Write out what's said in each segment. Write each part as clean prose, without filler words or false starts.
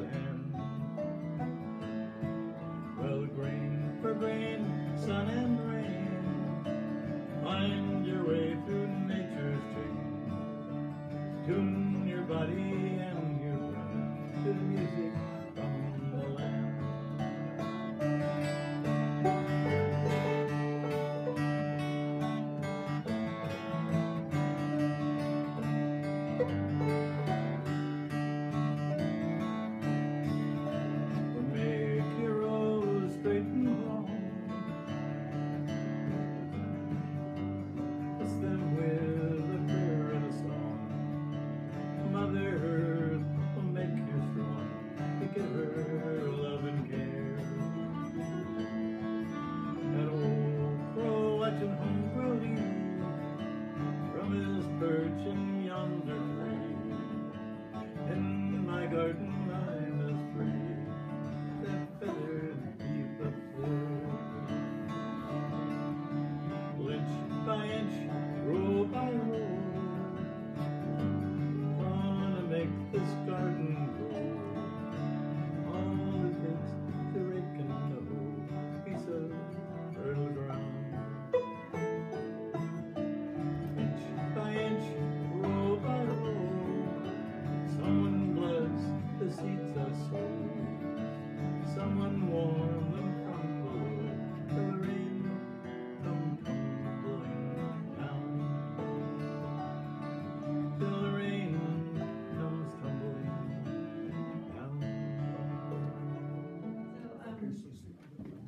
land. Well, grain for grain, sun and rain, find your way through nature's tree. Tune your body and your brain to the music from the land. Make your road straight and long. Kiss them with a prayer and a song. Mother Earth will make you strong. To give her love and care. That old crow watching home grow deep from his perch in yonder tree. In my garden I'm as free. That feathered beef up there. Inch by inch, row by row, gonna make this garden grow. All it takes to rake and hoe, piece of fertile ground. Inch by inch, row by row, someone bloods the seeds I sow. Someone warm them from below, till the rain come tumbling down. Till the rain comes tumbling down. So,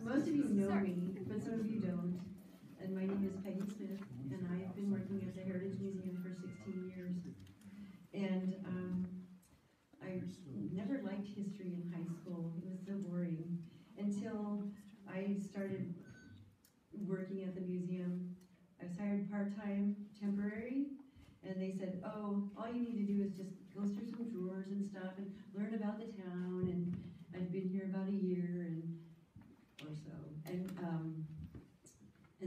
most of you know me, but some of you don't. And my name is Peggy Smith, and I have been working at the Heritage Museum for 16 years. And I never liked history in high school. It was so boring until I started working at the museum. I was hired part-time, temporary, and they said, oh, all you need to do is just go through some drawers and stuff and learn about the town. And I'd been here about a year or so. And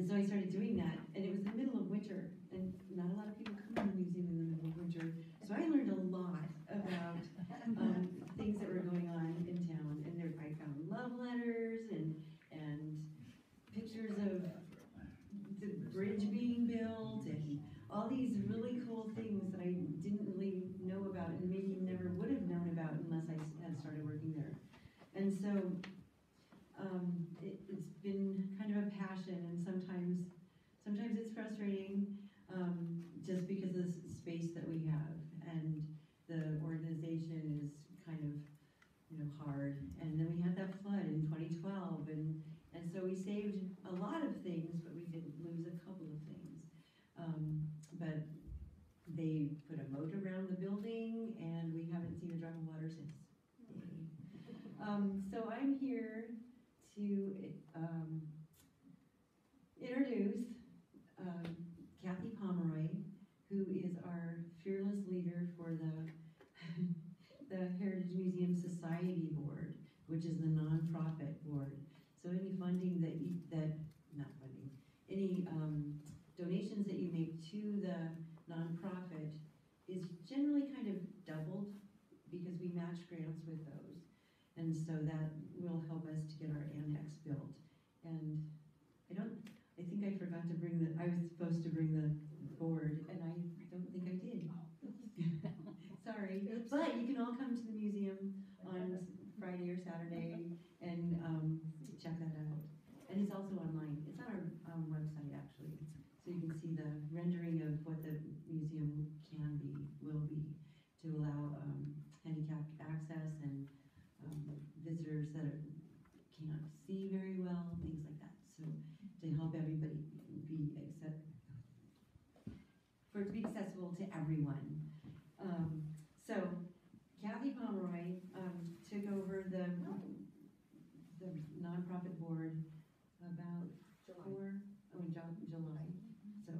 so I started doing that, and it was the middle of winter, and not a lot of people come to the museum in the middle of winter. So I learned a lot about things that were going on in town, and there I found love letters and pictures of the bridge being built and all these really cool things that I didn't really know about and maybe never would have known about unless I had started working there. And so it's been kind of a passion, and sometimes it's frustrating just because of the space that we have, and the organization is kind of hard. And then we had that flood in 2012, and so we saved a lot of things, but we did lose a couple of things. But they put a moat around the building, and we haven't seen a drop of water since. So I'm here to introduce Kathy Pomeroy, who is our fearless leader for the Heritage Museum Society Board, which is the nonprofit board. So any funding any donations that you make to the nonprofit is generally kind of doubled because we match grants with those. And so that will help us to get our annex built. And I think I forgot to bring I was supposed to bring the board, and I don't think I did. Sorry. But you can all come to the museum on Friday or Saturday and check that out. And it's also online. It's on our website, actually. So you can see the rendering of what the museum will be, to allow handicapped access and visitors that can't see very well, things like that. So to help everybody for it to be accessible to everyone. So Kathy Pomeroy took over the nonprofit board about July. So,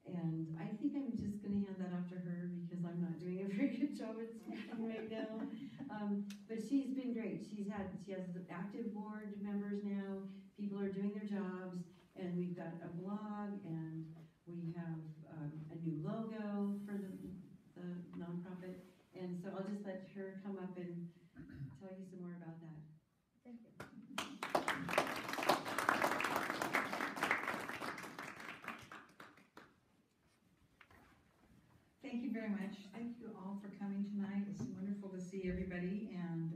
and I think I'm just going to hand that off to her because I'm not doing a very good job at speaking right now. But she's been great. She has active board members now. People are doing their jobs, and we've got a blog, and we have a new logo for the nonprofit. And so I'll just let her come up and you some more about that. Thank you. Thank you very much. Thank you all for coming tonight. It's wonderful to see everybody. And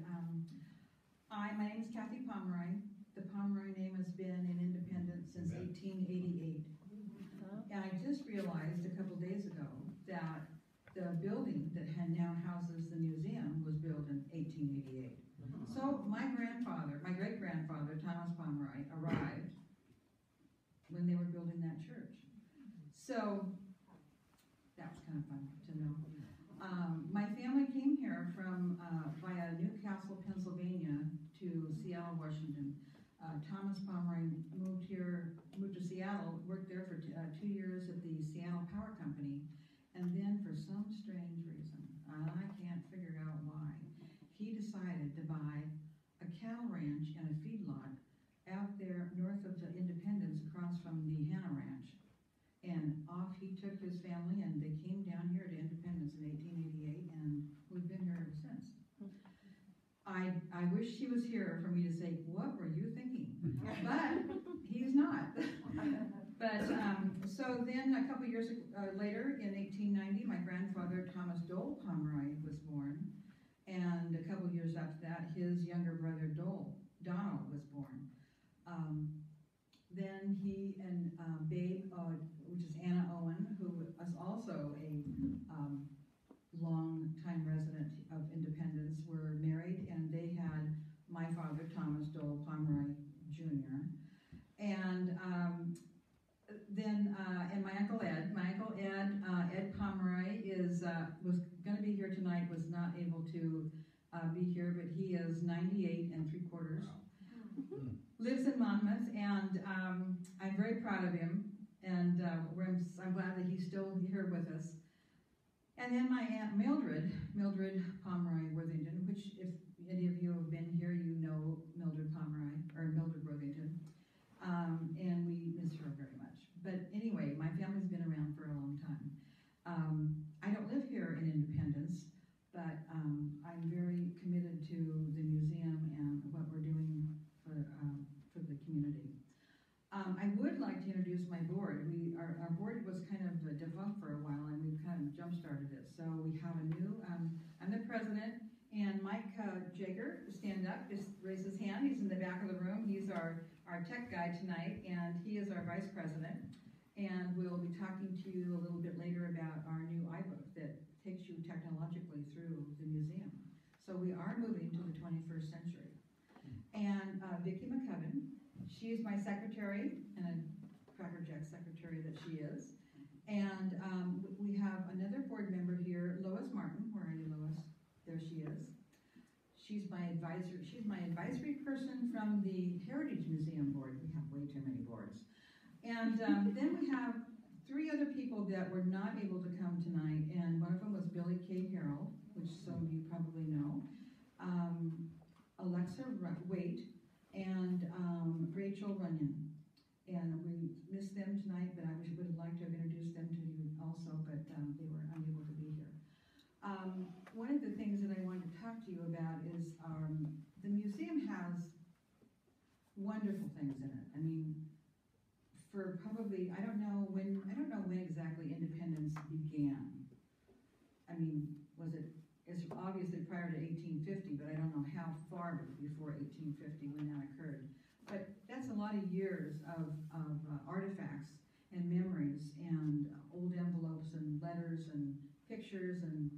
my name is Kathy Pomeroy. The Pomeroy name has been in Independence since 1888. And I just realized a couple days ago that the building that now houses the museum was built in 1888. So my great-grandfather, Thomas Pomeroy, arrived when they were building that church. So that was kind of fun to know. My family came here from via Newcastle, Pennsylvania to Seattle, Washington. Thomas Pomeroy moved to Seattle, worked there for 2 years at the Seattle Power Company, and then for some strange reason, I can't figure out why, he decided to buy a cattle ranch and a feedlot out there north of the Independence across from the Hannah Ranch. And off he took his family, and they came down here to Independence in 1888, and we've been here ever since. I wish he was here for me to say, what were you thinking? But he's not. But so then a couple years later, in 1890, my grandfather, Thomas Dole Pomeroy, was born. And a couple years after that, his younger brother, Donald, was born. Then he and Babe, which is Anna Owen, who was also a long-time resident of Independence, were married, and they had my father, Thomas Dole Pomeroy Jr. And and my Uncle Ed. Ed Pomeroy was going to be here tonight, was not able to be here, but he is 98 3/4. Lives in Monmouth, and I'm very proud of him, and I'm glad that he's still here with us. And then my Aunt Mildred Pomeroy Worthington, which if any of you have been here, you know Mildred Pomeroy, or Mildred Worthington, and we miss her very much. But anyway, my family's been around for a long time. I don't live here in Independence, but I'm very committed to the museum and what we're doing for the community. I would like to introduce my board. Our board was kind of defunct for a while, and we've kind of jump-started it. So we have a new, I'm the president, and Mike Jager, stand up, just raise his hand. He's in the back of the room. He's our tech guy tonight, and he is our vice president. And we'll be talking to you a little bit later about our new iBook that takes you technologically through the museum. So we are moving to the 21st century. And Vickie McCubbin, she is my secretary, and a crackerjack secretary that she is. And we have another board member here, Lois Martin. Where are you, Lois? There she is. She's my advisory person from the Heritage Museum Board. We have way too many boards. And then we have 3 other people that were not able to come tonight, and one of them was Billy K. Harrell, which some of you probably know, Alexa Waite, and Rachel Runyon. And we missed them tonight, but I would have liked to have introduced them to you also, but they were unable to be here. One of the things that I wanted to talk to you about is the museum has wonderful things in it. I mean, for probably, I don't know when exactly independence began. I mean, it's obviously prior to 1850, but I don't know how far before 1850 when that occurred. But that's a lot of years of artifacts and memories and old envelopes and letters and pictures and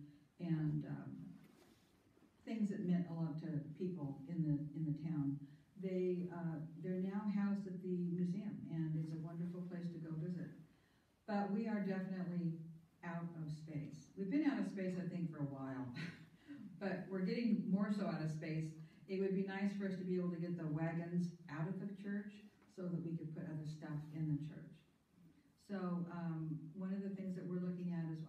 things that meant a lot to people in the town. They're now housed at the museum, and it's a wonderful place to go visit. But we are definitely out of space. We've been out of space, I think, for a while, but we're getting more so out of space. It would be nice for us to be able to get the wagons out of the church so that we could put other stuff in the church. So one of the things that we're looking at is,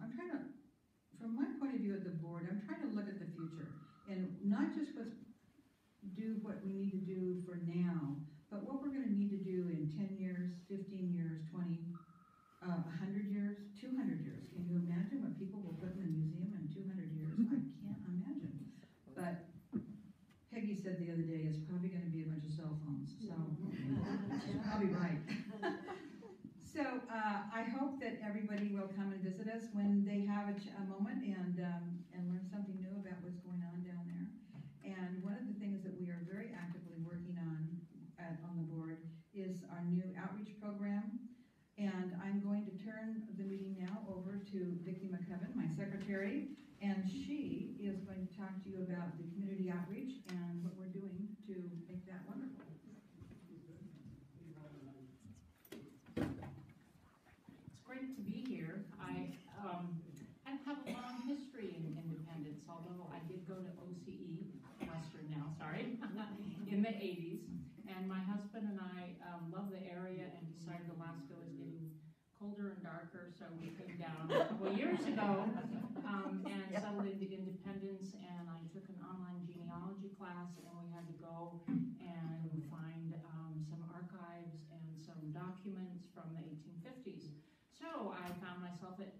from my point of view at the board, I'm trying to look at the future, and not just do what we need to do for now, but what we're going to need to do in 10 years, 15 years, 20, 100 years, 200 years. Can you imagine what people will put in the museum in 200 years? I can't imagine. But Peggy other day, it's probably going to be a bunch of cell phones. So she's probably right. So I hope that everybody will come and visit us when they have a moment and learn something new about what's going on down there. And one of the things that we are very actively working on the board is our new outreach program. And I'm going to turn the meeting now over to Vickie McCubbin, my secretary, and she is going to talk to you about the community outreach and what we're doing to make that wonderful. It's great to be here. I have a long history in independence, although I did go to OCE, Western now, sorry, in the 80s. And my husband and I love the area and decided Alaska was getting colder and darker, so we came down a couple of years ago and settled into independence. And I took an online genealogy class, and we had to go and find some archives and some documents from the 1850s. So I found myself at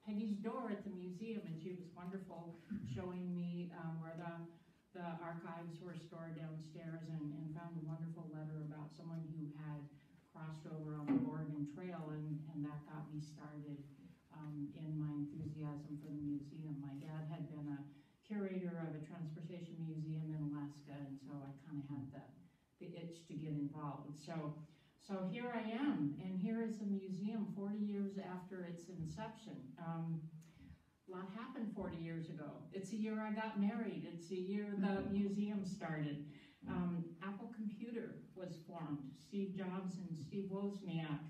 Peggy's door at the museum, and she was wonderful, showing me where the archives were stored downstairs, and found a wonderful letter about someone who had crossed over on the Oregon Trail, and that got me started in my enthusiasm for the museum. My dad had been a curator of a transportation museum in Alaska, and so I kind of had the itch to get involved. So here I am, and here is a museum 40 years after its inception. A lot happened 40 years ago. It's the year I got married. It's the year the museum started. Apple Computer was formed. Steve Jobs and Steve Wozniak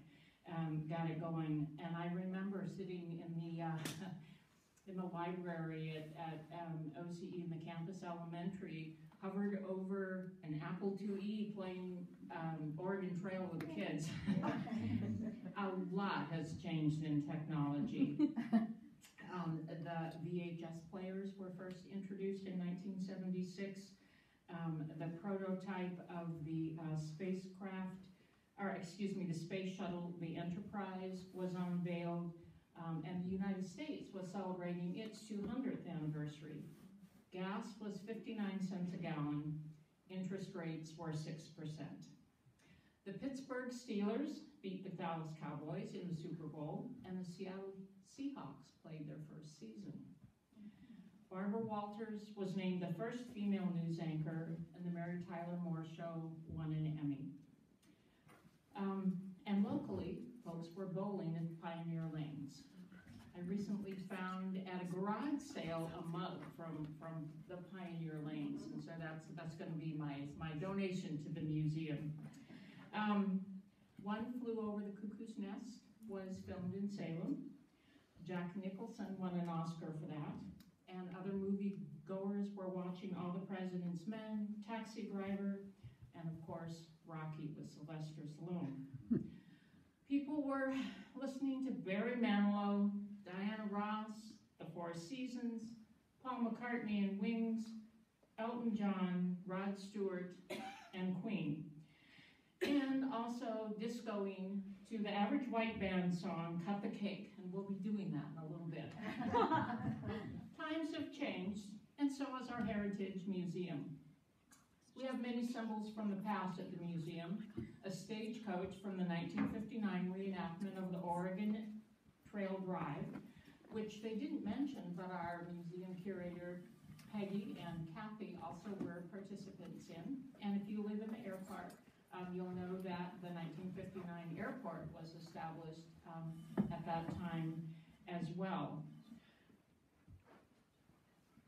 got it going. And I remember sitting in the library at OCE, McCampus Elementary, hovered over an Apple IIe playing Oregon Trail with the kids. A lot has changed in technology. The VHS players were first introduced in 1976. The prototype of the the space shuttle, the Enterprise, was unveiled, and the United States was celebrating its 200th anniversary. Gas was 59 cents a gallon. Interest rates were 6%. The Pittsburgh Steelers beat the Dallas Cowboys in the Super Bowl, and the Seattle Seahawks played their first season. Barbara Walters was named the first female news anchor, and the Mary Tyler Moore Show won an Emmy. And locally, folks were bowling at Pioneer Lanes. I recently found at a garage sale a mug from the Pioneer Lanes, and so that's going to be my donation to the museum. One Flew Over the Cuckoo's Nest was filmed in Salem. Jack Nicholson won an Oscar for that, and other movie goers were watching All the President's Men, Taxi Driver, and of course, Rocky with Sylvester Stallone. People were listening to Barry Manilow, Diana Ross, The Four Seasons, Paul McCartney and Wings, Elton John, Rod Stewart, and Queen. And also discoing to the Average White Band song, Cut the Cake, and we'll be doing that in a little bit. Times have changed, and so has our Heritage Museum. We have many symbols from the past at the museum. A stagecoach from the 1959 reenactment of the Oregon Trail Drive, which they didn't mention, but our museum curator, Peggy and Kathy, also were participants in. And if you live in the airport, you'll know that the 1959 airport was established at that time as well.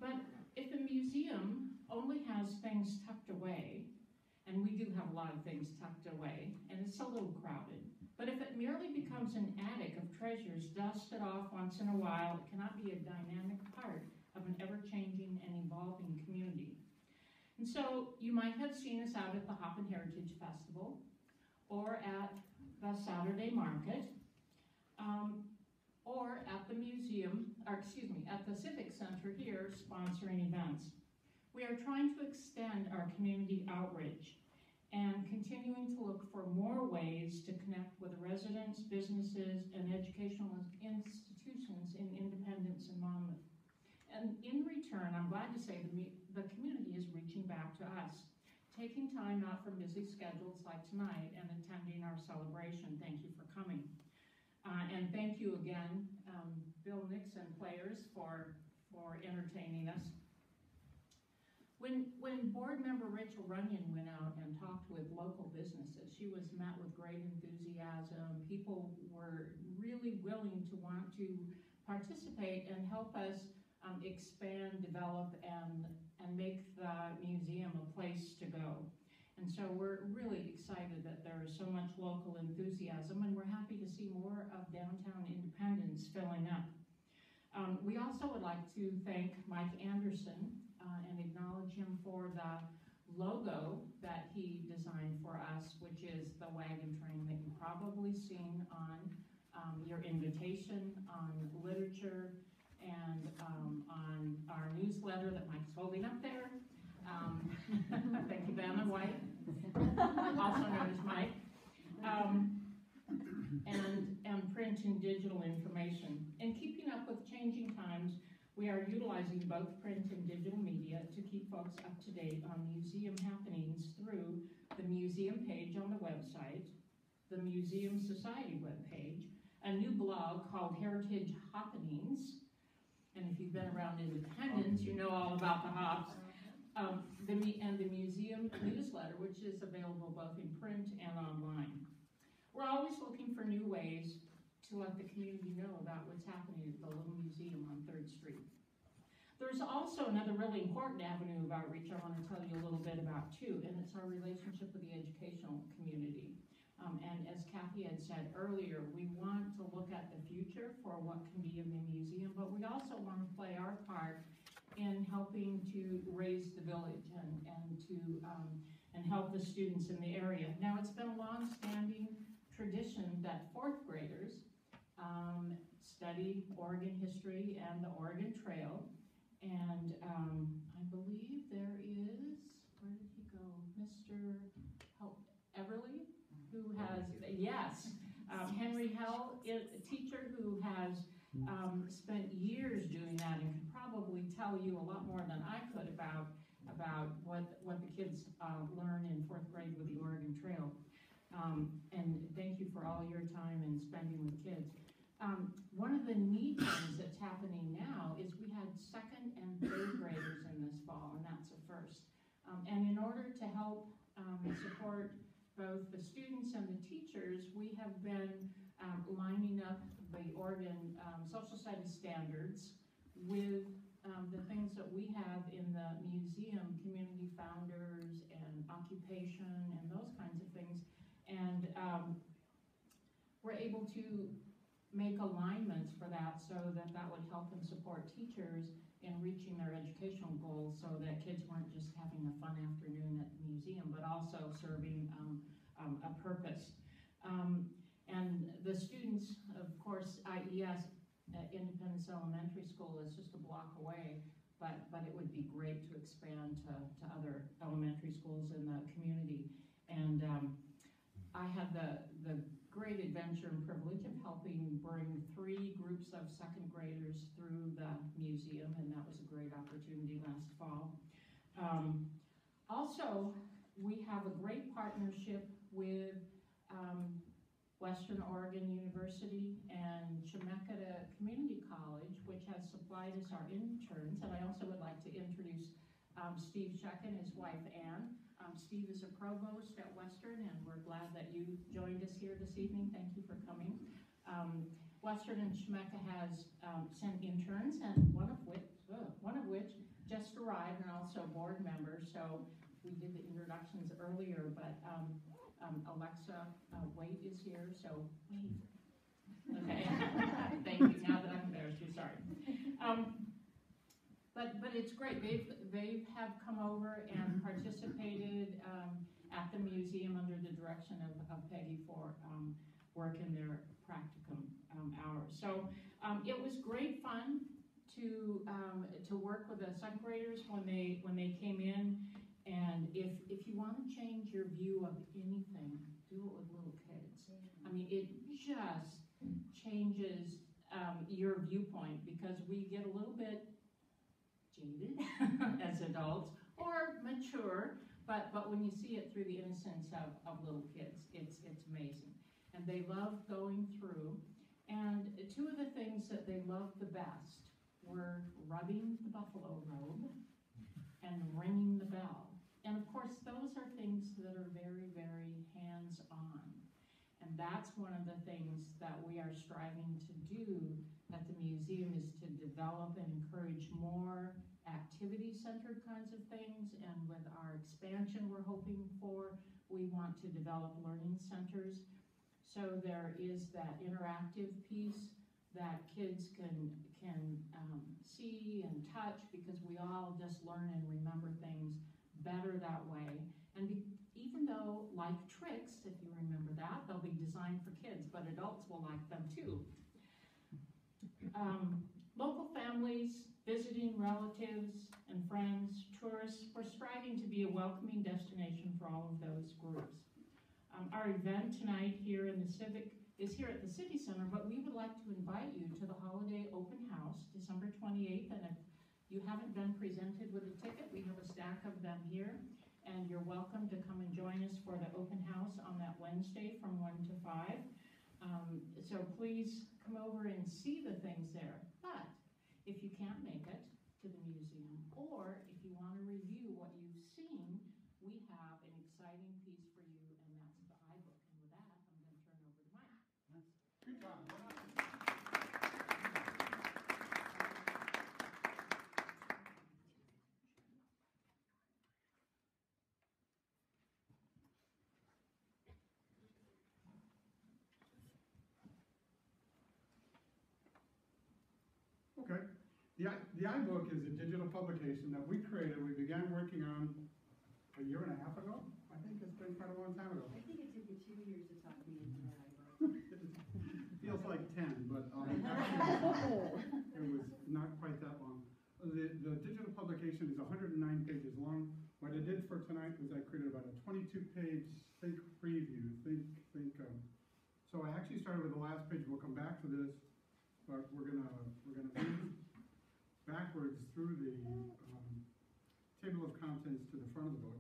But if a museum only has things tucked away, and we do have a lot of things tucked away, and it's a little crowded, but if it merely becomes an attic of treasures dusted off once in a while, it cannot be a dynamic part of an ever-changing and evolving community. And so you might have seen us out at the Hoppin' Heritage Festival, or at the Saturday Market, or at the museum, at the Civic Center here, sponsoring events. We are trying to extend our community outreach and continuing to look for more ways to connect with residents, businesses, and educational institutions in Independence and Monmouth. And in return, I'm glad to say the community is reaching back to us. taking time out from busy schedules like tonight and attending our celebration. Thank you for coming. And thank you again, Bill Nixon Players, for entertaining us. When board member Rachel Runyon went out and talked with local businesses, she was met with great enthusiasm. People were really willing to want to participate and help us expand, develop, and make the museum a place to go. And so we're really excited that there is so much local enthusiasm, and we're happy to see more of downtown Independence filling up. We also would like to thank Mike Anderson and acknowledge him for the logo that he designed for us, which is the wagon train that you've probably seen on your invitation, on literature, and on our newsletter that Mike's holding up there. Thank you, Vanna White, also known as Mike. And print and digital information. In keeping up with changing times, we are utilizing both print and digital media to keep folks up to date on museum happenings through the museum page on the website, the Museum Society webpage, a new blog called Heritage Happenings, and if you've been around Independence, you know all about the hops, and the museum newsletter, which is available both in print and online. We're always looking for new ways to let the community know about what's happening at the little museum on 3rd Street. There's also another really important avenue of outreach I want to tell you a little bit about too, and it's our relationship with the educational community. And as Kathy had said earlier, we want to look at the future for what can be in the museum, but we also want to play our part in helping to raise the village and help the students in the area. Now, it's been a long-standing tradition that 4th graders study Oregon history and the Oregon Trail, and I believe there is, where did he go, Mr. Everly, who has, yes, Henry Hell, a teacher who has spent years doing that and can probably tell you a lot more than I could about what the kids learn in 4th grade with the Oregon Trail. And thank you for all your time and spending with kids. One of the neat things that's happening now is we had 2nd and 3rd graders in this fall, and that's a first. And in order to help support both the students and the teachers, we have been lining up the Oregon Social Studies standards with the things that we have in the museum, community founders and occupation and those kinds of things. And we're able to make alignments for that so that would help and support teachers in reaching their educational goals, so that kids weren't just having a fun afternoon at the museum, but also serving a purpose. And the students, of course, IES at Independence Elementary School is just a block away, but it would be great to expand to other elementary schools in the community. And I had the great adventure and privilege of helping bring 3 groups of 2nd graders through the museum, and that was a great opportunity last fall. Also, we have a great partnership with Western Oregon University and Chemeketa Community College, which has supplied us our interns. And I also would like to introduce Steve Sheck and his wife Ann. Steve is a provost at Western, and we're glad that you joined us here this evening. Thank you for coming. Western and Chemeketa has sent interns, and one of which just arrived, and also board members. So we did the introductions earlier, but Alexa Waite is here, so wait. Okay, thank you. Now that I'm embarrassed, you're sorry. But it's great. They have come over and participated at the museum under the direction of Peggy for work in their practicum hours. So it was great fun to work with the 2nd graders when they came in. And if you want to change your view of anything, do it with little kids. I mean, it just changes your viewpoint, because we get a little bit jaded as adults, or mature, But when you see it through the innocence of little kids, it's amazing. And they love going through. And two of the things that they loved the best were rubbing the buffalo robe and ringing the bell. And of course, those are things that are very, very hands-on. And that's one of the things that we are striving to do at the museum, is to develop and encourage more activity-centered kinds of things. And with our expansion we're hoping for, we want to develop learning centers. So there is that interactive piece that kids can see and touch, because we all just learn and remember things better that way. And even though, like tricks, if you remember that, they'll be designed for kids, but adults will like them too. Local families, visiting relatives and friends, tourists, we're striving to be a welcoming destination for all of those groups. Our event tonight here in the is here at the City Center, but we would like to invite you to the Holiday Open House, December 28th, and if you haven't been presented with a ticket, we have a stack of them here, and you're welcome to come and join us for the open house on that Wednesday from 1 to 5. So please come over and see the things there. But if you can't make it to the museum, or if you want to review what you've seen, we have an exciting piece for you, and that's the iBook. And with that, I'm going to turn over to Mike. Good job. Okay. The iBook is a digital publication that we created. We began working on a year and a half ago. I think it's been quite a long time ago. I think it took you 2 years to talk me into that. Feels like 10, but actually, it was not quite that long. The digital publication is 109 pages long. What I did for tonight was I created about a 22-page think preview. So I actually started with the last page. We'll come back to this, but we're gonna move backwards through the table of contents to the front of the book.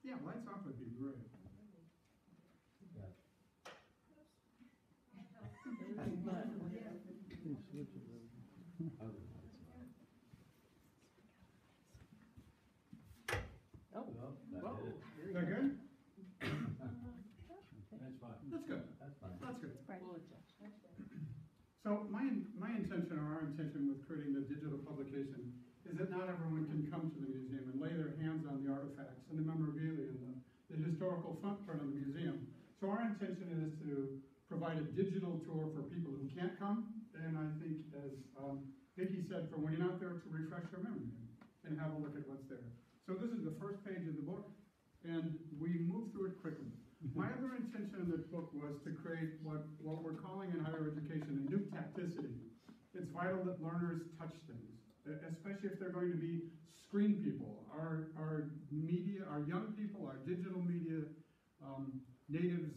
Yeah, lights off would be great. Is that good? That's fine. That's good. That's fine. That's good. We'll adjust. So my intention, or our intention with creating the digital publication, is that not everyone can come to the museum and lay their hands on the artifacts and the memorabilia and the historical footprint of the museum. So our intention is to provide a digital tour for people who can't come, and I think, as Vickie said, for when you're not there, to refresh your memory and have a look at what's there. So this is the first page of the book, and we move through it quickly. My other intention in this book was to create what we're calling in higher education a new tacticity. It's vital that learners touch things, especially if they're going to be screen people. Our media, our young people, our digital media natives,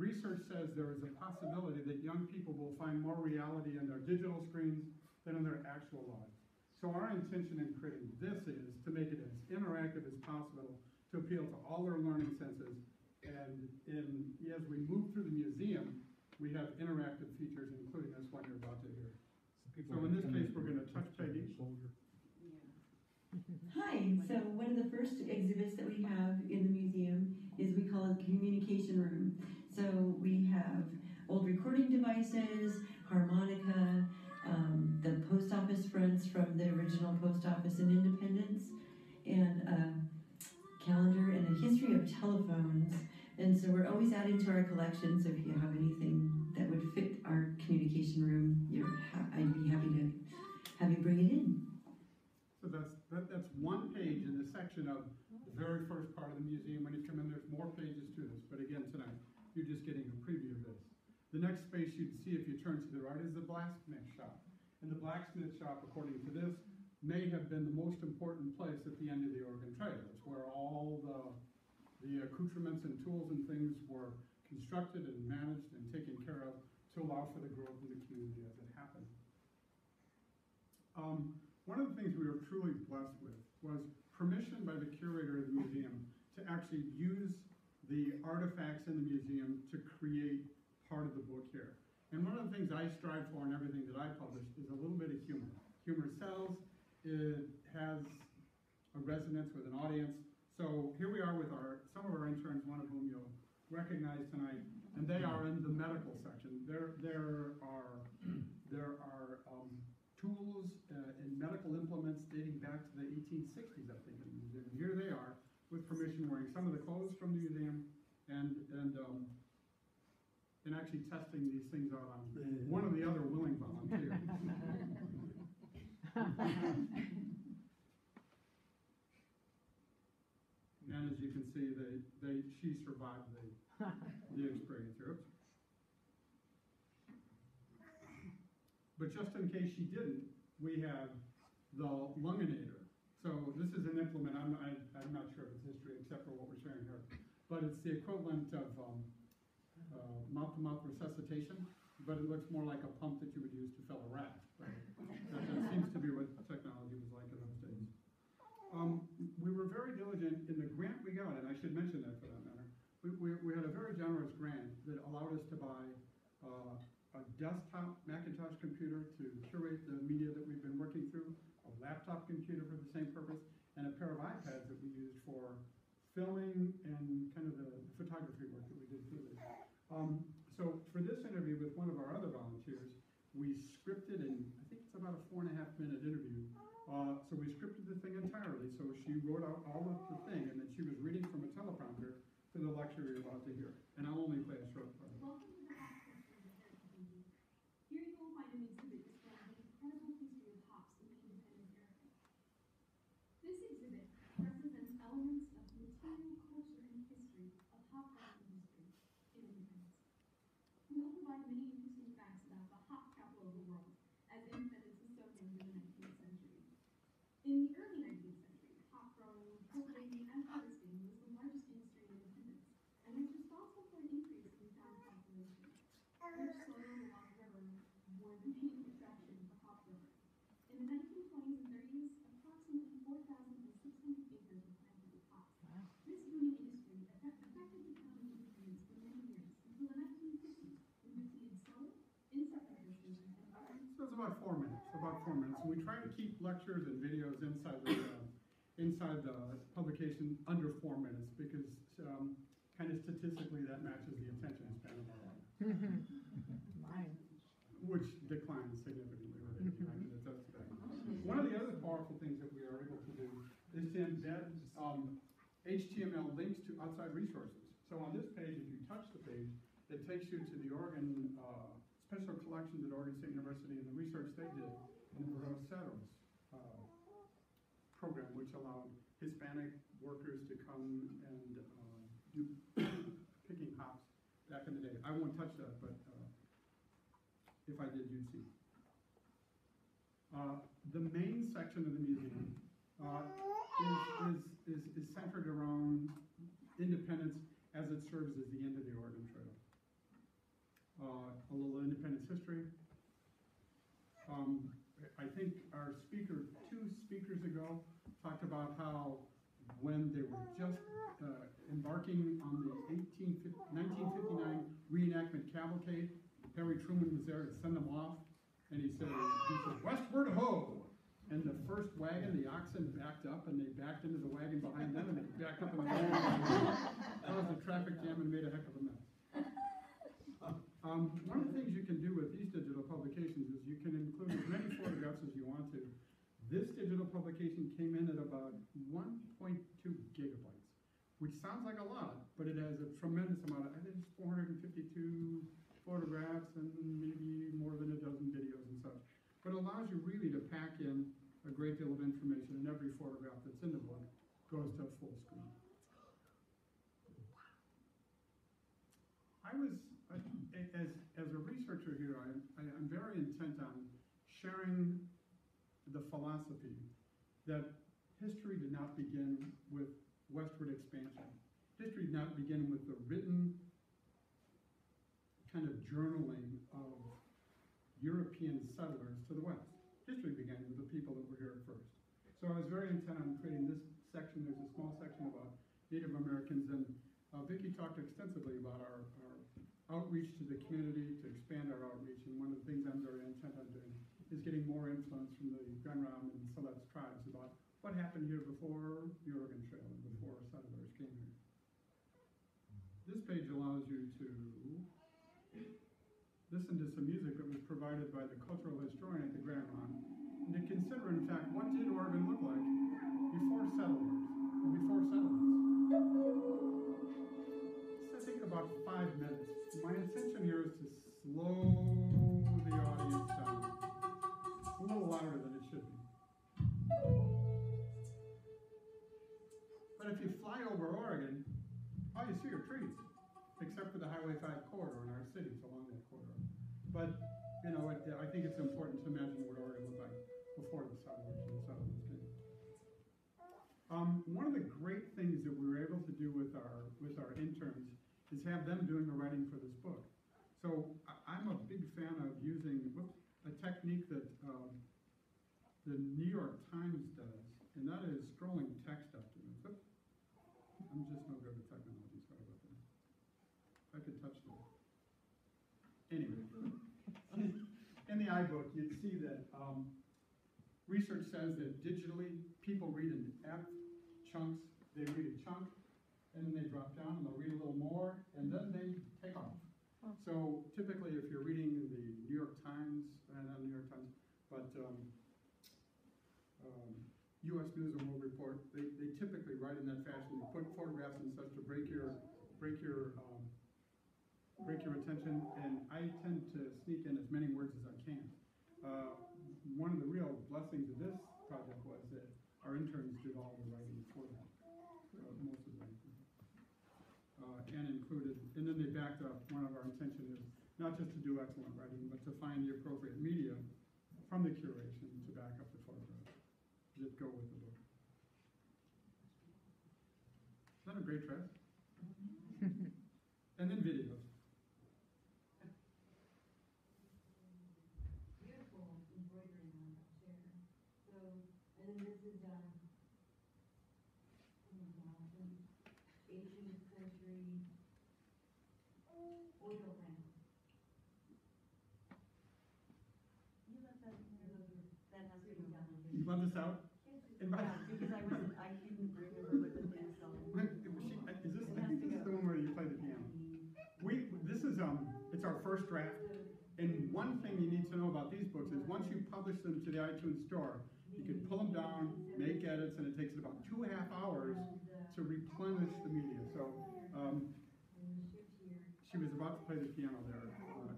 research says there is a possibility that young people will find more reality in their digital screens than in their actual lives. So our intention in creating this is to make it as interactive as possible, to appeal to all their learning senses. And as we move through the museum, we have interactive features, including this one you're about to hear. So in this case, we're going to touch Peggy. Hi, so one of the first exhibits that we have in the museum is we call it the communication room. So we have old recording devices, harmonica, the post office fronts from the original post office in Independence, and a calendar and a history of telephones. And so we're always adding to our collection, so if you have anything that would fit our communication room, I'd be happy to have you bring it in. So that's one page in the section of the very first part of the museum. When you come in, there's more pages to this, but again, tonight, you're just getting a preview of this. The next space you'd see if you turn to the right is the blacksmith shop. And the blacksmith shop, according to this, may have been the most important place at the end of the Oregon Trail. It's where all the accoutrements and tools and things were constructed and managed and taken care of to allow for the growth in the community as it happened. One of the things we were truly blessed with was permission by the curator of the museum to actually use the artifacts in the museum to create part of the book here. And one of the things I strive for in everything that I publish is a little bit of humor. Humor sells, it has a resonance with an audience. So here we are with some of our interns, one of whom you'll recognize tonight, and they are in the medical section. There are tools and medical implements dating back to the 1860s, I think, in the museum. And here they are with permission, wearing some of the clothes from the museum and actually testing these things out on one of the other willing volunteers. And as you can see, she survived the experience here. Oops. But just in case she didn't, we have the Lunginator. So this is an implement. I'm not sure of its history except for what we're sharing here, but it's the equivalent of mouth-to-mouth resuscitation, but it looks more like a pump that you would use to fill a rat. Right? That seems to be what technology was like in those days. We were very diligent in the grant we got, and I should mention that for that matter. We had a very generous grant that allowed us to buy a desktop Macintosh computer to curate the media that we've been working through, a laptop computer for the same purpose, and a pair of iPads that we used for filming and kind of the photography work that we did through this. So for this interview with one of our other volunteers, we scripted, and I think it's about a 4.5-minute interview. So we scripted the thing entirely. So she wrote out all of the thing, and then she was reading from a teleprompter to the lecture you're about to hear. And I'll only play a short part. Welcome to the Hops Exhibit. Here you will find an exhibit describing the incredible history of hops in the independent era. This exhibit represents elements of the material culture and history of hop growing industry in independence. We will provide many interesting facts about the hop capital of the world, as independence was so named in the 19th century. In the early 19th century, hop growing, cultivating, and harvesting was the largest industry in independence, and was responsible for an increase in town population. Rich soil along the river were the main attraction for hop growers. In the 1920s and 30s, approximately 4,600 acres were planted with hops. This booming industry affected the town of independence for many years, until the 1950s, when Vickie did solar, insect harvesting, and other. So it's about 4 minutes. And we try to keep lectures and videos inside the publication under 4 minutes because kind of statistically that matches the attention span of our audience. Mine. Which declines significantly with age. I mean, it does that. One of the other powerful things that we are able to do is to embed HTML links to outside resources. So on this page, if you touch the page, it takes you to the Oregon Special Collections at Oregon State University and the research they did in the Ceros program, which allowed Hispanic workers to come and do picking hops back in the day. I won't touch that, but if I did, you'd see. The main section of the museum is centered around independence as it serves as the end of the Oregon Trail. A little independence history. I think our speaker, 2 speakers ago, talked about how when they were just embarking on the 1959 reenactment cavalcade, Harry Truman was there to send them off, and he said, "Westward ho!" And the first wagon, the oxen backed up, and they backed into the wagon behind them, and they backed up in the wagon. Caused a traffic jam and made a heck of a mess. One of the things you can do with these digital publications is you can include as many photographs as you want to. This digital publication came in at about 1.2 gigabytes, which sounds like a lot, but it has a tremendous amount of, I think it's 452 photographs and maybe more than a dozen videos and such. But it allows you really to pack in a great deal of information, and every photograph that's in the book goes to full screen. I was, as a researcher here, I'm very intent on sharing the philosophy that history did not begin with westward expansion. History did not begin with the written kind of journaling of European settlers to the west. History began with the people that were here So I was very intent on creating this section. There's a small section about Native Americans, and Vickie talked extensively about our outreach to the community, to expand our outreach, and one of the things I'm very intent on doing is getting more influence from the Grand Ronde and Siletz tribes about what happened here before the Oregon Trail and before settlers came here. This page allows you to listen to some music that was provided by the cultural historian at the Grand Ronde, and to consider, in fact, what did Oregon look like before settlers and before settlements. So I think about 5 minutes. My intention here is to slow the audience down. It's a little louder than it should be. But if you fly over Oregon, all you see are trees, except for the Highway 5 corridor in our cities along that corridor. But, you know, I think it's important to imagine what Oregon looked like before the settlers and the settlements came. One of the great things that we were able to do with our interns is have them doing the writing for this book. So I'm a big fan of using a technique that the New York Times does, and that is scrolling text up to it. I'm just no good with technology, sorry about that. If I could touch that. Anyway, in the iBook, you'd see that research says that digitally, people read in chunks. They read a chunk, and then they drop down, and they'll read a little more, and then they take off. So typically, if you're reading the New York Times, not New York Times, but U.S. News and World Report, they typically write in that fashion. You put photographs and such to break your attention, and I tend to sneak in as many words as I can. One of the real blessings of this project was that our interns did all the writing for them, most of them, and included, and then they backed up. One of our intention is not just to do excellent writing, but to find the appropriate media from the curation to back up the photographs that go with the book. Is that a great dress? And then videos. Beautiful embroidery on the chair. So, and then this is an 18th century oil lamp. You left that in there. That has to be done. You want this out? Yeah, because I didn't remember what the thing song. I think this is the one where you play the piano. This is it's our first draft, and one thing you need to know about these books is once you publish them to the iTunes store, you can pull them down, make edits, and it takes about 2.5 hours to replenish the media. So she was about to play the piano there,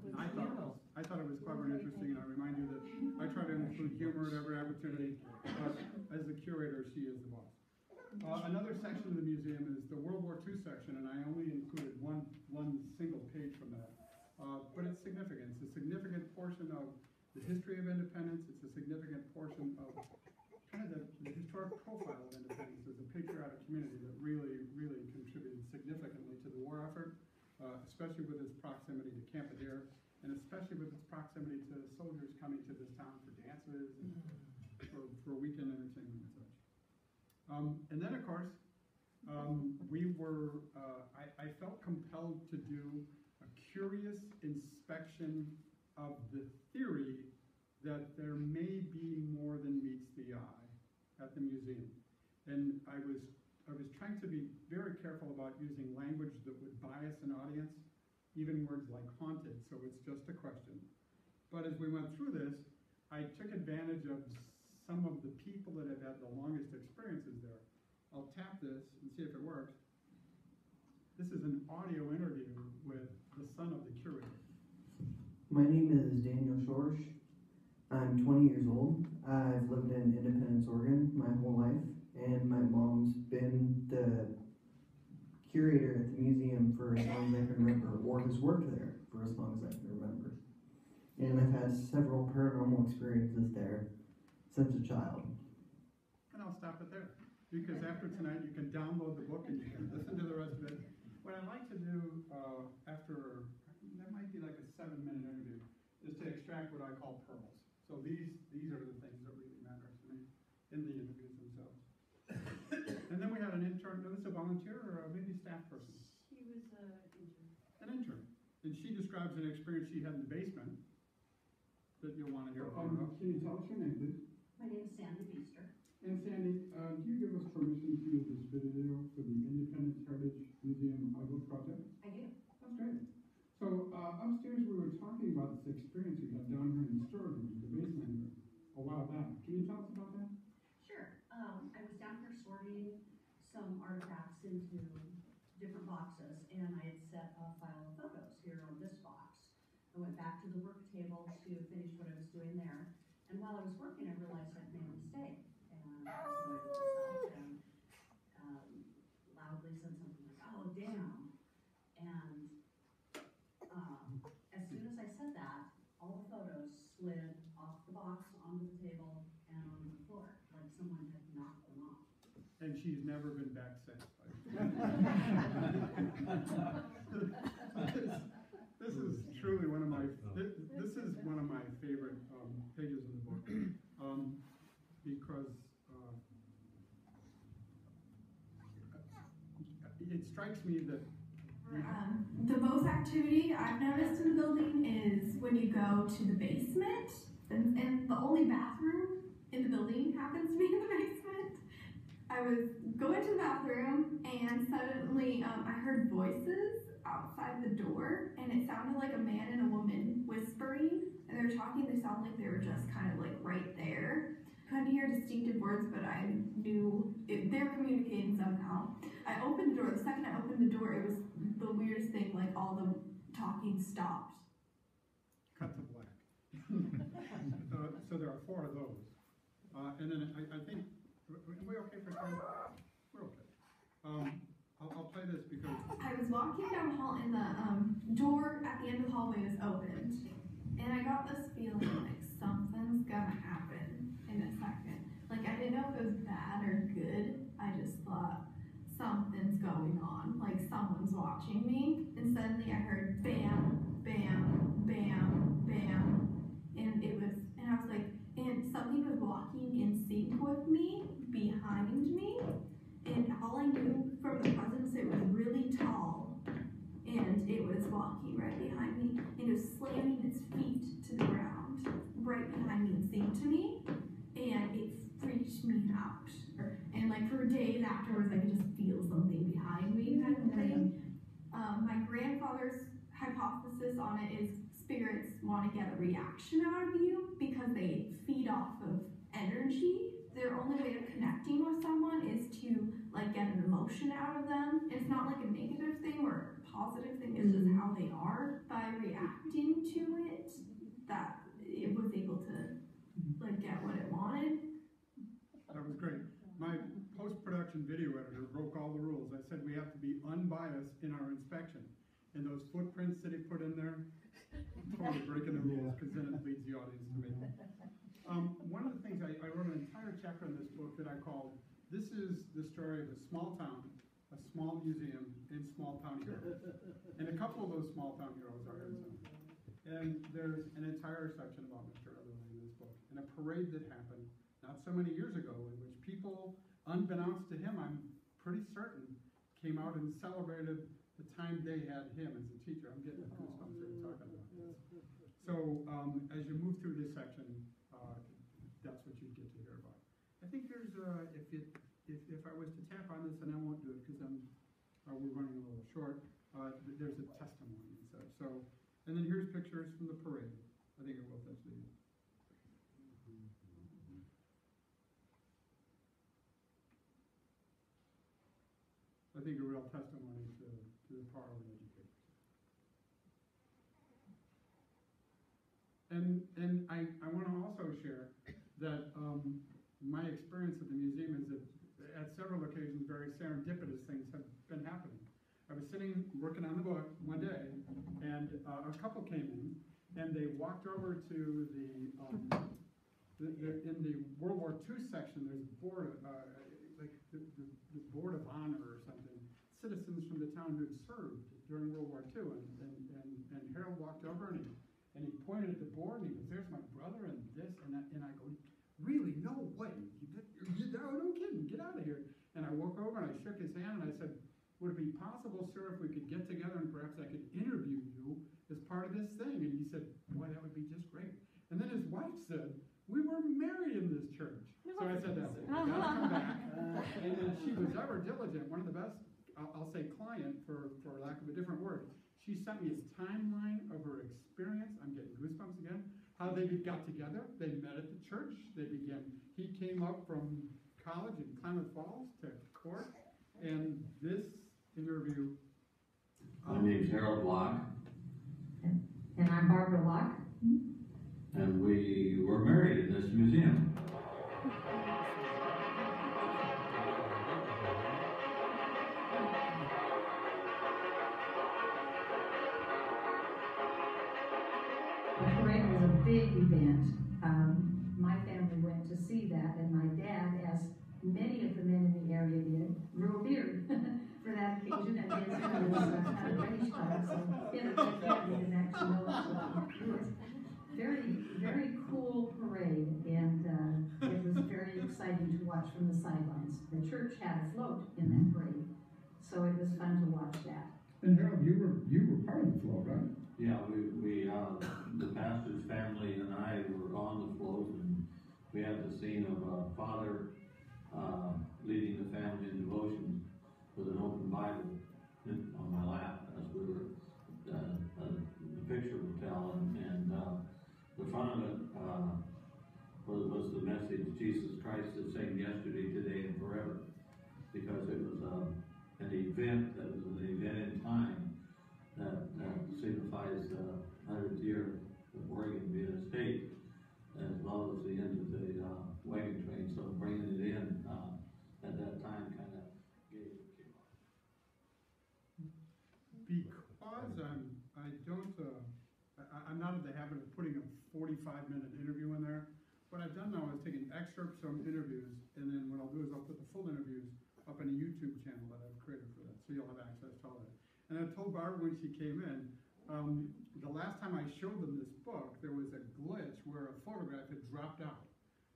and I thought it was clever and interesting, and I remind you that I try to include humor at every opportunity, but as the curator, she is the boss. Another section of the museum is the World War II section, and I only included one single page from that. But it's significant. It's a significant portion of the history of independence. It's a significant portion of kind of the historic profile of independence as a patriotic community that really, really contributed significantly to the war effort, especially with its proximity to Camp Adair, and especially with its proximity to soldiers coming to this town for dances and for weekend entertainment and such. And then, of course, I felt compelled to do a curious inspection of the theory that there may be more than meets the eye at the museum. And I was trying to be very careful about using language that would bias an audience, even words like haunted, so it's just a question. But as we went through this, I took advantage of some of the people that have had the longest experiences there. I'll tap this and see if it works. This is an audio interview with the son of the curator. My name is Daniel Schorsch. I'm 20 years old. I've lived in Independence, Oregon my whole life, and my mom's been the curator at the museum for as long as I can remember, or has worked there for as long as I can remember. And I've had several paranormal experiences there since a child. And I'll stop it there, because after tonight you can download the book and you can listen to the rest of it. What I like to do after, that might be like a 7-minute interview, is to extract what I call pearls. So these are the things that really matter to me in the interviews. staff person? She was intern. An intern. And she describes an experience she had in the basement that you'll want to hear about. Can you tell us your name, please? My name is Sandy Beester. And Sandy, do you give us permission to use this video for the Independence Heritage Museum Idol project? I do. That's great. So upstairs we were talking about this experience we had down here in the storage room, the basement here, a while back. Can you tell us about that? Sure. I was down here sorting some artifacts into different boxes, and I had set a file of photos here on this box. I went back to the work table to finish what I was doing there, and while I was working, I realized I'd made a mistake. And I was annoyed with myself and loudly said something like, "Oh, damn." And as soon as I said that, all the photos slid off the box onto the table and onto the floor, like someone had knocked them off. And she's never been back since. This is truly one of my, this is one of my favorite pages in the book, because it strikes me that The most activity I've noticed in the building is when you go to the basement, and the only bathroom in the building happens to be in the basement. I was going to the bathroom, and suddenly I heard voices outside the door, and it sounded like a man and a woman whispering, and they were talking. They sounded like they were just kind of like right there. Couldn't hear distinctive words, but I knew they were communicating somehow. I opened the door. The second I opened the door, it was the weirdest thing, like all the talking stopped. cut to black. So there are 4 of those. And then I think, are we okay for time? We're okay. I'll play this because... I was walking down the hall, and the door at the end of the hallway was opened. And I got this feeling like something's gonna happen in a second. Like, I didn't know if it was bad or good. I just thought, something's going on. Like, someone's watching me. And suddenly I heard bam, bam, bam, bam. And I was like, and something was walking in sync with me, behind me. And all I knew from the presence, it was really tall. And it was walking right behind me. And it was slamming its feet to the ground, right behind me and sync to me. And it freaked me out. And like for days afterwards, I could just feel something behind me kind of thing. My grandfather's hypothesis on it is spirits want to get a reaction out of you because they feed off of energy. Their only way of connecting with someone is to like get an emotion out of them. It's not like a negative thing or a positive thing, it's just how they are. By reacting to it, that it was able to like get what it wanted. That was great. My post-production video editor broke all the rules. I said we have to be unbiased in our inspection. And those footprints that he put in there, totally breaking the rules, because then it leads the audience to me. One of the things, I wrote an entire chapter in this book that I called, "This is the story of a small town, a small museum, and small town heroes." And a couple of those small town heroes are in some. And there's an entire section about Mr. Everly in this book, and a parade that happened not so many years ago, in which people, unbeknownst to him, I'm pretty certain, came out and celebrated the time they had him as a teacher. I'm getting goosebumps here talking about this. So as you move through this section, that's what you get to hear about. I think there's, if I was to tap on this, and I won't do it because we're running a little short, there's a testimony and such. So, and then here's pictures from the parade. I think it will touch these. I think a real testimony to the power of an educator. And I want to also share that my experience at the museum is that at several occasions very serendipitous things have been happening. I was sitting working on the book one day, and a couple came in, and they walked over to in the World War II section, there's a board, like the Board of Honor or something, citizens from the town who had served during World War II, and Harold walked over and he pointed at the board and he goes, "There's my brother and this," and I go, "Really? No way! No kidding! Get out of here!" And I walked over and I shook his hand and I said, would it be possible, sir, if we could get together and perhaps I could interview you as part of this thing? And he said, boy, that would be just great. And then his wife said, we were married in this church. So I said, that's it, you gotta come back. And then she was ever diligent, one of the best, I'll say client for lack of a different word. She sent me a timeline of her experience. I'm getting goosebumps again. How they got together, they met at the church, he came up from college in Klamath Falls to court, and this interview. My name's Harold Block, And I'm Barbara Locke. and we were married in this museum. The parade was a big event. My family went to see that, and my dad, as many of the men in the area did, grew a beard for that occasion, and his was kind of reddish colored, so he had a big family didn't actually know it was. Very, very cool parade, and it was very exciting to watch from the sidelines. The church had a float in that parade, so it was fun to watch that. And Harold, you were part of the float, right? Yeah, the pastor's family and I were on the float, and we had the scene of a father leading the family in devotion with an open Bible on my lap as we were, the picture would tell, and the front of it was the message, Jesus Christ the same yesterday, today, and forever, because it was an event in time that signifies the 100th year of Oregon being a state, as well as the end of the wagon train. So bringing it in at that time kind of gave it a kick. Because I'm not in the habit of putting a 45-minute interview in there. What I've done now is taken excerpts from interviews, and then what I'll do is I'll put the full interviews up in a YouTube channel that I've created for that, so you'll have access to all that. And I told Barbara when she came in, the last time I showed them this book, there was a glitch where a photograph had dropped out,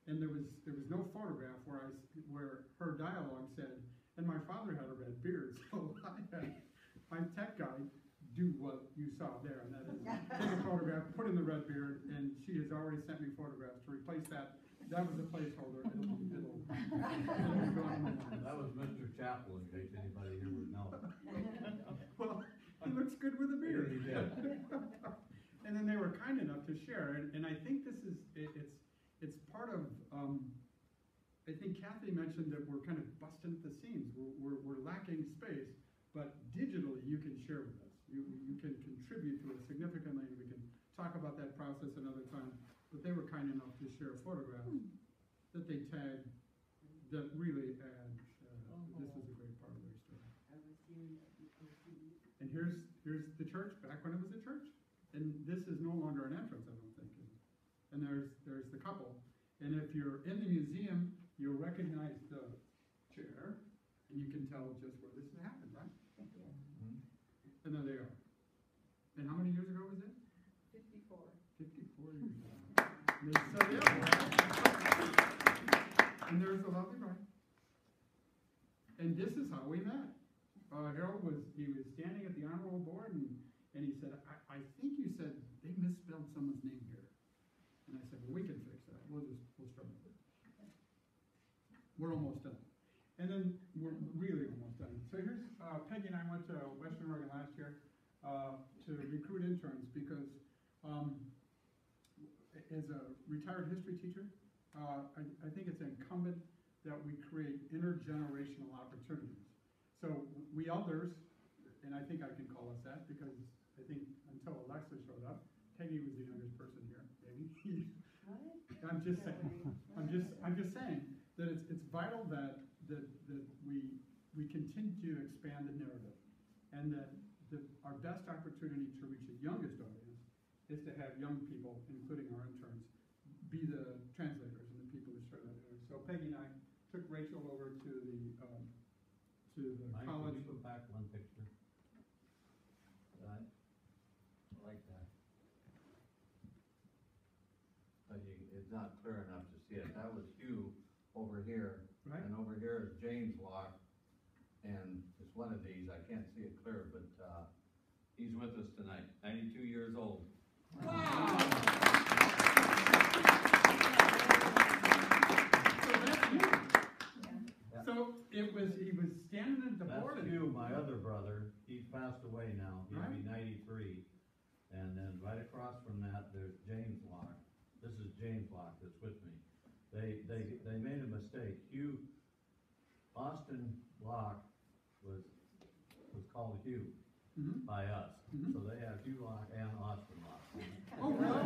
and there was no photograph where her dialogue said, and my father had a red beard, so I had my tech guy do what you saw there, and that is take a photograph, put in the red beard, and she has already sent me photographs to replace that. That was a placeholder. It'll go on. That was Mr. Chappell, in case anybody here would know. Well, he looks good with a beard. He did. And then they were kind enough to share, and I think this is, it's part of, I think Kathy mentioned that we're kind of busting at the seams. We're lacking space, but digitally you can share with us. You can contribute to it significantly, and we can talk about that process another time. But they were kind enough to share photographs that they tagged that really add, this is a great part of their story. And here's the church back when it was a church. And this is no longer an entrance, I don't think. And there's the couple. And if you're in the museum, you'll recognize the chair, and you can tell just where this happened, right? And there they are. And how many years ago was it? 54. 54 years ago. And they said, yeah. And there's the lovely bride. And this is how we met. Harold was standing at the honor roll board, and he said, I think you said they misspelled someone's name here. And I said, well, we can fix that. We'll start with it. We're almost done. And then we're really almost done. So here's, Peggy and I went to Western Oregon last year to recruit interns because as a retired history teacher, I think it's incumbent that we create intergenerational opportunities. So we elders, and I think I can call us that because I think until Alexa showed up, Peggy was the youngest person here, maybe. I'm just saying that it's vital that we continue to expand the narrative, and that our best opportunity to reach the youngest audience is to have young people, including our interns, be the translators and the people who share that narrative. So Peggy and I took Rachel over to the Mike, college. can you put back one picture? I like that. It's not clear enough to see it. That was Hugh over here. Right. And over here is James Locke, and his one of these, I can't see it clear, but, he's with us tonight, 92 years old. So he was standing at the board. That's you, my other brother, he's passed away now, he'll be 93. And then right across from that, there's James Locke. This is James Locke that's with me. They made a mistake. Austin Locke was called Hugh by us. So they have Hugh Locke and Austin Locke. Oh, really?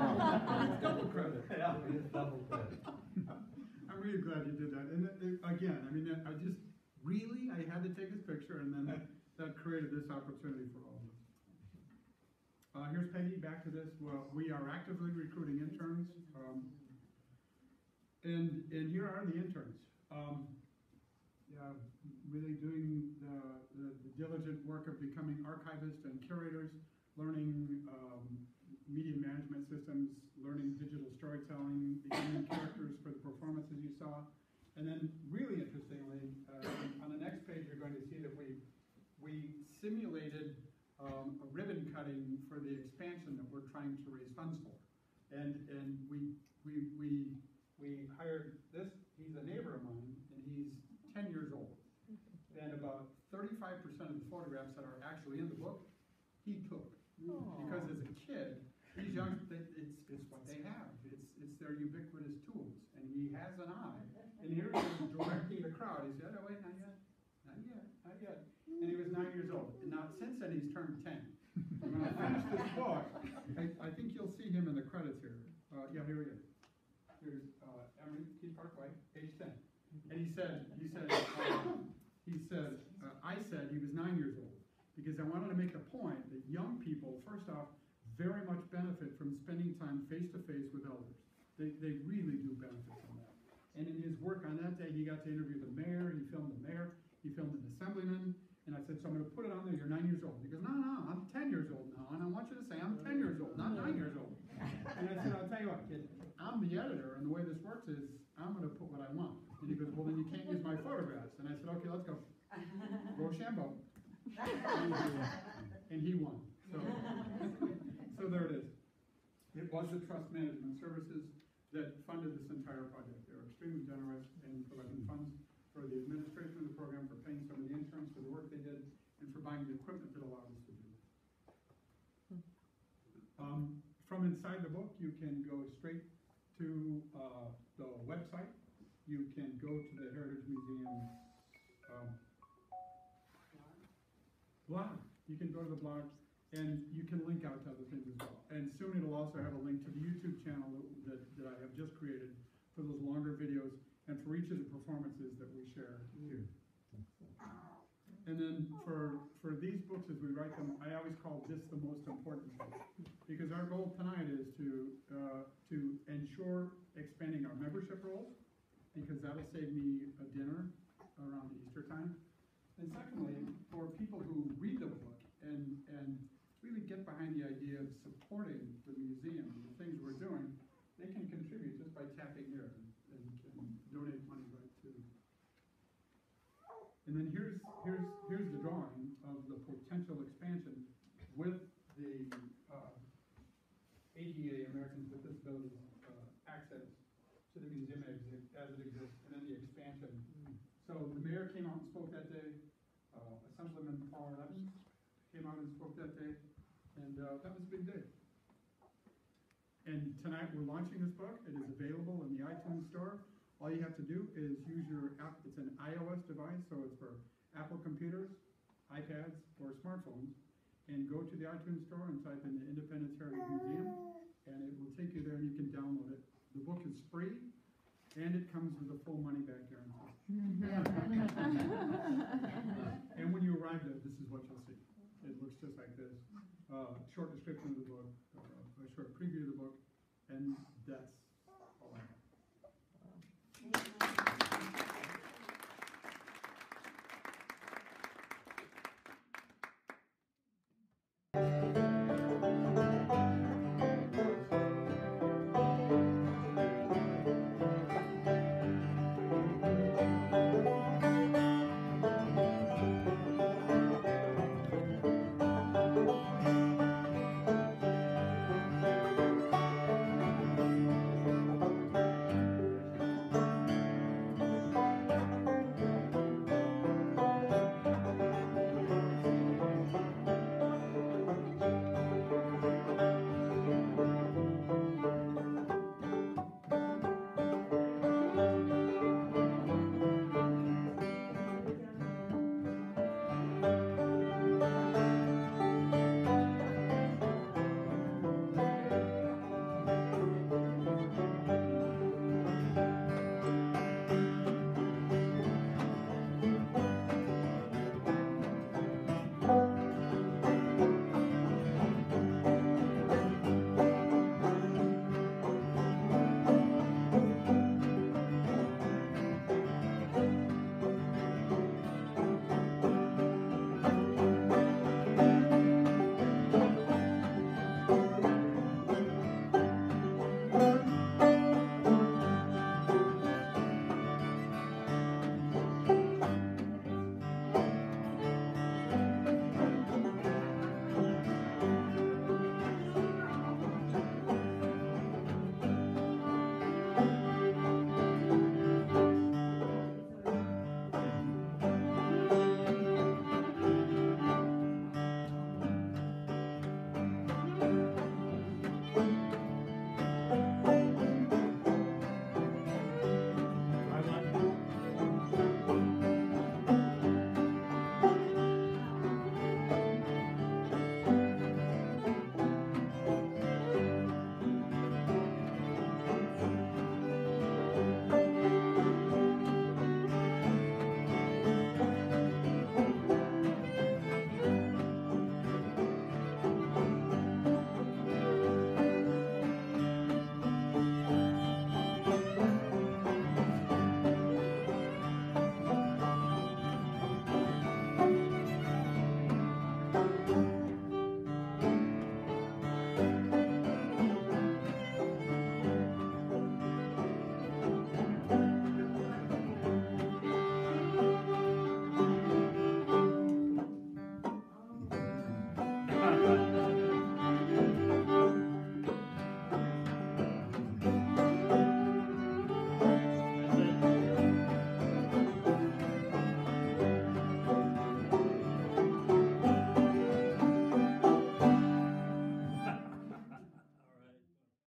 Double credit. Yeah, it's double credit. I'm really glad you did that. And again, I mean, I had to take his picture, and then that created this opportunity for all of us. Here's Peggy, back to this. Well, we are actively recruiting interns. And here are the interns. Really doing the diligent work of becoming archivists and curators, learning media management systems, learning digital storytelling, becoming characters for the performances you saw. And then really interestingly, on the next page you're going to see that we simulated a ribbon cutting for the expansion that we're trying to raise funds for. And we hired this, he's a neighbor of mine, and he's 10 years old. And about 35% of the photographs that are actually in the book, he took. Because as a kid, these young, it's what they have. It's their ubiquitous tools. And he has an eye. And here he is directing the crowd. He said, oh wait, not yet, not yet, not yet. And he was 9 years old. And now since then he's turned 10. And when I finish this book, I think you'll see him in the credits here. Yeah, here he is. Here's Emory Keith Parkway, age 10. And he said, I said he was 9 years old because I wanted to make the point that young people, first off, very much benefit from spending time face to face with elders. They really do benefit from that. And in his work on that day, he got to interview the mayor, he filmed the mayor, he filmed an assemblyman, and I said, so I'm going to put it on there, you're 9 years old. He goes, no, I'm 10 years old now, and I want you to say I'm 10 years old, not 9 years old. And I said, I'll tell you what, kid, I'm the editor, and the way this works is I'm going to put what I want. And he goes, well, then you can't use my photographs. And I said, okay, let's go. Rochambeau. And he won. So there it is. It was the Trust Management Services that funded this entire project. They were extremely generous in providing funds for the administration of the program, for paying some of the interns for the work they did, and for buying the equipment that allowed us to do it. From inside the book, you can go straight to the website. You can go to the Heritage Museum blog. You can go to the blog, and you can link out to other things as well. And soon it'll also have a link to the YouTube channel that I have just created for those longer videos and for each of the performances that we share here. And then for these books, as we write them, I always call this the most important thing. Because our goal tonight is to ensure expanding our membership roles, because that'll save me a dinner around Easter time. And secondly, for people who read the book and really get behind the idea of supporting the museum and the things we're doing, they can contribute just by tapping here and can donate money right to. And then here's the drawing of the potential expansion with the ADA, Americans with Disabilities, access to the museum as it exists, and then the expansion. So the mayor came out and spoke that day. Assemblyman Paul Evans came out and spoke that day, and that was a big day. And tonight we're launching this book. It is available in the iTunes store. All you have to do is use your app. It's an iOS device, so it's for Apple computers, iPads, or smartphones. And go to the iTunes store and type in the Independence Heritage Museum, and it will take you there and you can download it. The book is free, and it comes with a full money-back guarantee. And when you arrive there, this is what you'll see. It looks just like this. Short description of the book, a short preview of the book, and that's